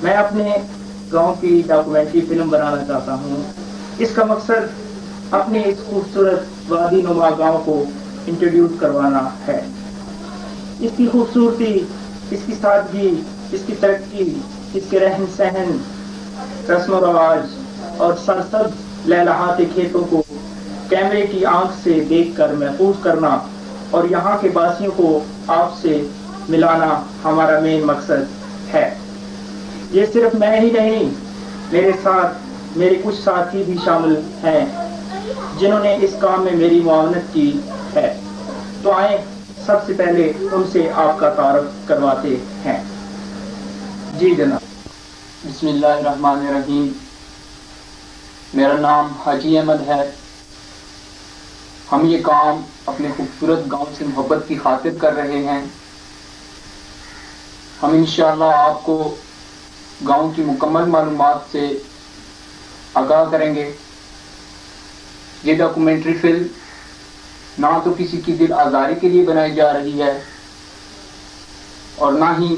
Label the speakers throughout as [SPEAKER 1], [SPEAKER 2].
[SPEAKER 1] میں اپنے گاؤں کی ڈاکومنٹری فلم بنانا چاہتا ہوں۔ اس کا مقصد اپنے اس خوبصورت وادی نما گاؤں کو انٹروڈیوس کروانا ہے۔ اس کی خوبصورتی، اس کی سادگی، اس کی ترقی، اس کے رہن سہن، رسم و رواج اور سرسبز لہلہاتے کھیتوں کو کیمرے کی آنکھ سے دیکھ کر محفوظ کرنا اور یہاں کے باسیوں کو آپ سے ملانا ہمارا مین مقصد ہے۔ یہ صرف میں ہی نہیں، میرے ساتھ میرے کچھ ساتھی بھی شامل ہیں جنہوں نے اس کام میں میری معاونت کی ہے۔ تو آئیں سب سے پہلے ان سے آپ کا تعارف کرواتے ہیں۔ جی جناب۔ بسم اللہ الرحمن الرحیم۔ میرا نام حاجی احمد ہے۔ ہم یہ کام اپنے خوبصورت گاؤں سے محبت کی خاطر کر رہے ہیں۔ ہم انشاءاللہ آپ کو گاؤں کی مکمل معلومات سے آگاہ کریں گے۔ یہ ڈاکومنٹری فلم نہ تو کسی کی دل آزاری کے لیے بنائی جا رہی ہے اور نہ ہی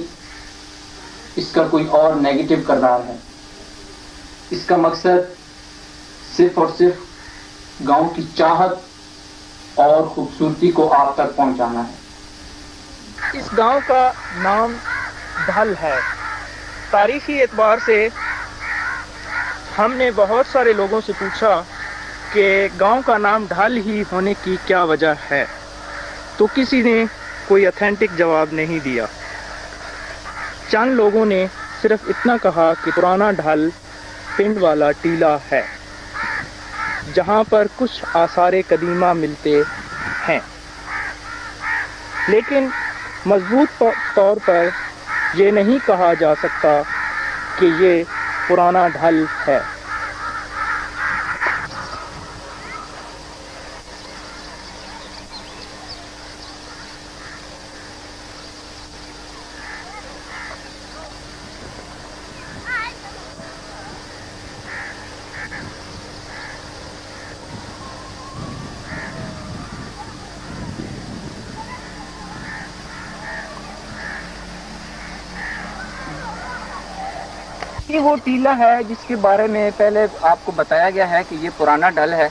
[SPEAKER 1] اس کا کوئی اور نیگیٹو کردار ہے۔ اس کا مقصد صرف اور صرف گاؤں کی چاہت اور خوبصورتی کو آپ تک پہنچانا ہے۔ اس گاؤں کا نام ڈھل ہے۔ تاریخی اعتبار سے ہم نے بہت سارے لوگوں سے پوچھا کہ گاؤں کا نام ڈھل ہی ہونے کی کیا وجہ ہے، تو کسی نے کوئی اتھینٹک جواب نہیں دیا۔ چند لوگوں نے صرف اتنا کہا کہ پرانا ڈھل پنڈ والا ٹیلہ ہے جہاں پر کچھ آثار قدیمہ ملتے ہیں، لیکن مضبوط طور پر یہ نہیں کہا جا سکتا کہ یہ پرانا ڈھل ہے۔ یہ وہ ٹیلہ ہے جس کے بارے میں پہلے آپ کو بتایا گیا ہے کہ یہ پرانا ڈھل ہے،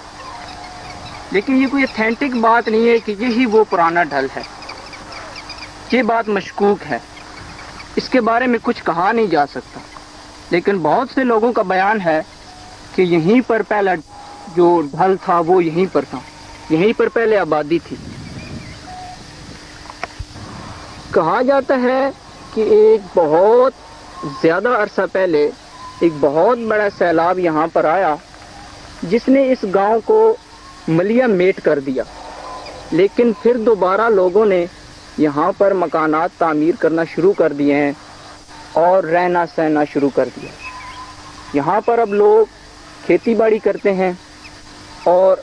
[SPEAKER 1] لیکن یہ کوئی اتھینٹک بات نہیں ہے کہ یہی وہ پرانا ڈھل ہے۔ یہ بات مشکوک ہے، اس کے بارے میں کچھ کہا نہیں جا سکتا، لیکن بہت سے لوگوں کا بیان ہے کہ یہیں پر پہلا جو ڈھل تھا وہ یہیں پر تھا، یہیں پر پہلے آبادی تھی۔ کہا جاتا ہے کہ ایک بہت زیادہ عرصہ پہلے ایک بہت بڑا سیلاب یہاں پر آیا جس نے اس گاؤں کو ملیا میٹ کر دیا، لیکن پھر دوبارہ لوگوں نے یہاں پر مکانات تعمیر کرنا شروع کر دیے ہیں اور رہنا سہنا شروع کر دیا۔ یہاں پر اب لوگ کھیتی باڑی کرتے ہیں اور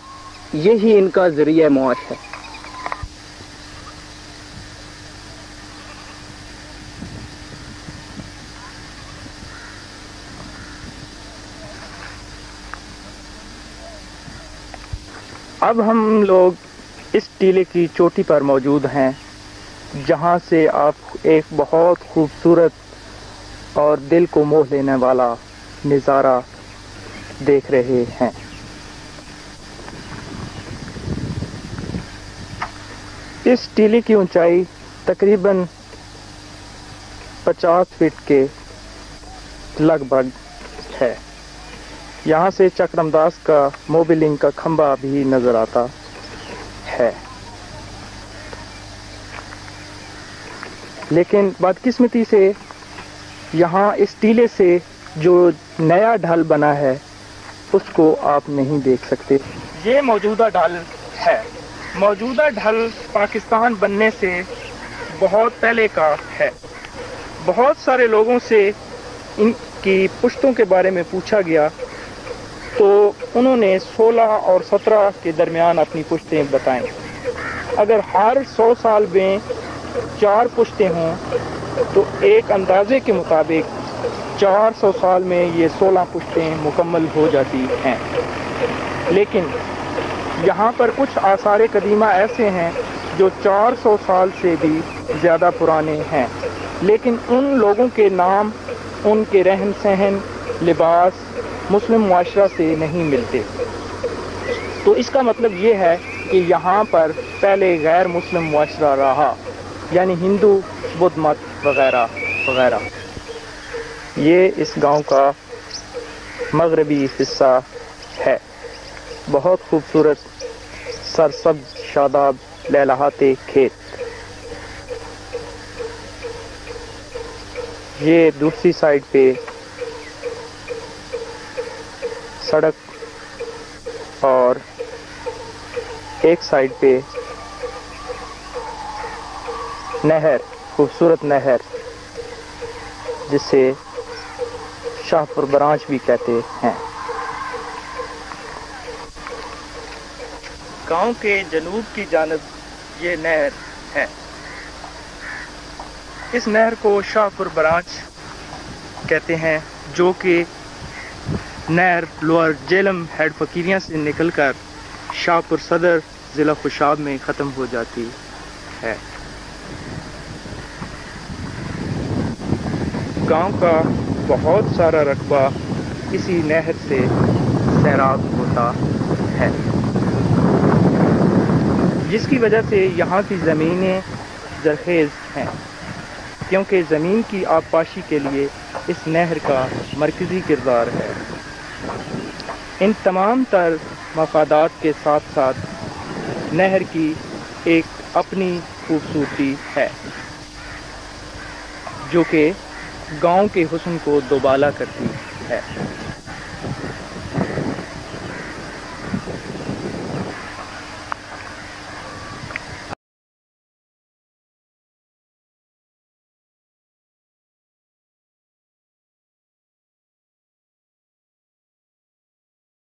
[SPEAKER 1] یہی ان کا ذریعہ معاش ہے۔ اب ہم لوگ اس ٹیلے کی چوٹی پر موجود ہیں جہاں سے آپ ایک بہت خوبصورت اور دل کو موہ لینے والا نظارہ دیکھ رہے ہیں۔ اس ٹیلے کی اونچائی تقریباً 50 فٹ کے لگ بھگ ہے۔ یہاں سے چکرمداس کا موبلنگ کا کھمبا بھی نظر آتا ہے، لیکن بدقسمتی سے یہاں اس ٹیلے سے جو نیا ڈھل بنا ہے اس کو آپ نہیں دیکھ سکتے۔ یہ موجودہ ڈھل ہے۔ موجودہ ڈھل پاکستان بننے سے بہت پہلے کا ہے۔ بہت سارے لوگوں سے ان کی پشتوں کے بارے میں پوچھا گیا تو انہوں نے 16 اور 17 کے درمیان اپنی پشتیں بتائیں۔ اگر ہر 100 سال میں 4 پشتیں ہوں تو ایک اندازے کے مطابق 400 سال میں یہ 16 پشتیں مکمل ہو جاتی ہیں۔ لیکن یہاں پر کچھ آثار قدیمہ ایسے ہیں جو 400 سال سے بھی زیادہ پرانے ہیں، لیکن ان لوگوں کے نام ان کے رہن سہن، لباس مسلم معاشرہ سے نہیں ملتے۔ تو اس کا مطلب یہ ہے کہ یہاں پر پہلے غیر مسلم معاشرہ رہا، یعنی ہندو، بدھ مت وغیرہ وغیرہ۔ یہ اس گاؤں کا مغربی حصہ ہے۔ بہت خوبصورت سرسبز شاداب لہلہاتے کھیت۔ یہ دوسری سائڈ پہ سڑک اور ایک سائڈ پہ نہر، خوبصورت نہر جسے شاہ پور برانچ بھی کہتے ہیں۔ گاؤں کے جنوب کی جانب یہ نہر ہے۔ اس نہر کو شاہ پور برانچ کہتے ہیں، جو کہ نہر لوئر جہلم ہیڈ فقیریاں سے نکل کر شاہ پور صدر ضلع خوشاب میں ختم ہو جاتی ہے۔ گاؤں کا بہت سارا رقبہ اسی نہر سے سیراب ہوتا ہے، جس کی وجہ سے یہاں کی زمینیں زرخیز ہیں، کیونکہ زمین کی آبپاشی کے لیے اس نہر کا مرکزی کردار ہے۔ ان تمام تر مفادات کے ساتھ ساتھ نہر کی ایک اپنی خوبصورتی ہے، جو کہ گاؤں کے حسن کو دوبالا کرتی ہے۔